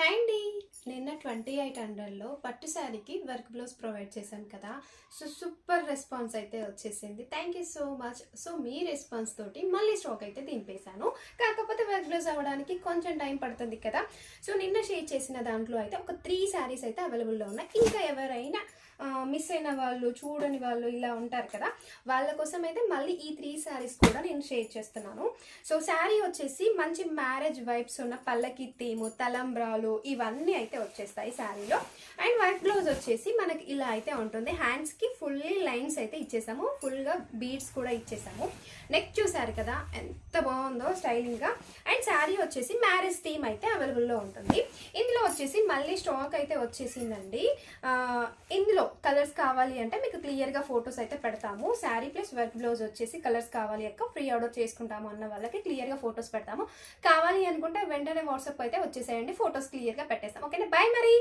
Hi అండి. నిన్న 2800లో పట్టు శారీకి వర్క్ బ్లౌజ్ ప్రొవైడ్ చేశాను కదా. సో సూపర్ రెస్పాన్స్ అయితే వచ్చేసింది. Thank you so much. So me response తోటి మళ్ళీ స్టాక్ అయితే దింపేశాను. కాకపోతే వర్క్ బ్లౌజ్ అవ్వడానికి కొంచెం టైం పడుతుంది కదా. సో నిన్న షేర్ చేసిన దాంట్లో అయితే ఒక 3 శారీస్ అయితే అవైలబుల్లో ఉన్నాయి. ఇంకా ఎవరైనా మిస్ అయిన వాళ్ళు, చూడని వాళ్ళు ఇలా ఉంటారు కదా, వాళ్ళ కోసం అయితే మళ్ళీ ఈ 3 శారీస్ కూడా నేను షేర్ చేస్తున్నాను. సో శారీ వచ్చేసి మంచి మ్యారేజ్ వైబ్స్ ఉన్న పల్లకి థీము, తలంబ్రాలు ఇవన్నీ అయితే వచ్చేస్తాయి శారీలో. అండ్ వైట్ బ్లౌజ్ వచ్చేసి మనకి ఇలా అయితే ఉంటుంది. హ్యాండ్స్కి ఫుల్లీ లైన్స్ అయితే ఇచ్చేసాము, ఫుల్గా బీడ్స్ కూడా ఇచ్చేసాము. నెక్ చూసారు కదా ఎంత బాగుందో స్టైలింగ్గా. అండ్ శారీ వచ్చేసి మ్యారేజ్ థీమ్ అయితే అవైలబుల్లో ఉంటుంది. ఇందులో వచ్చేసి మళ్ళీ స్టాక్ అయితే వచ్చేసిందండి. ఇందులో కలర్స్ కావాలి అంటే మీకు క్లియర్గా ఫొటోస్ అయితే పెడతాము. శారీ ప్లస్ వర్క్ బ్లౌజ్ వచ్చేసి కలర్స్ కావాలి అక్క, ఫ్రీ ఆర్డర్ చేసుకుంటాము అన్న వాళ్ళకి క్లియర్గా ఫొటోస్ పెడతాము. కావాలి అనుకుంటే వెంటనే వాట్సాప్ అయితే వచ్చేసేయండి, ఫొటోస్ క్లియర్గా పెట్టేస్తాం. ఓకేనా, బాయ్ మరి.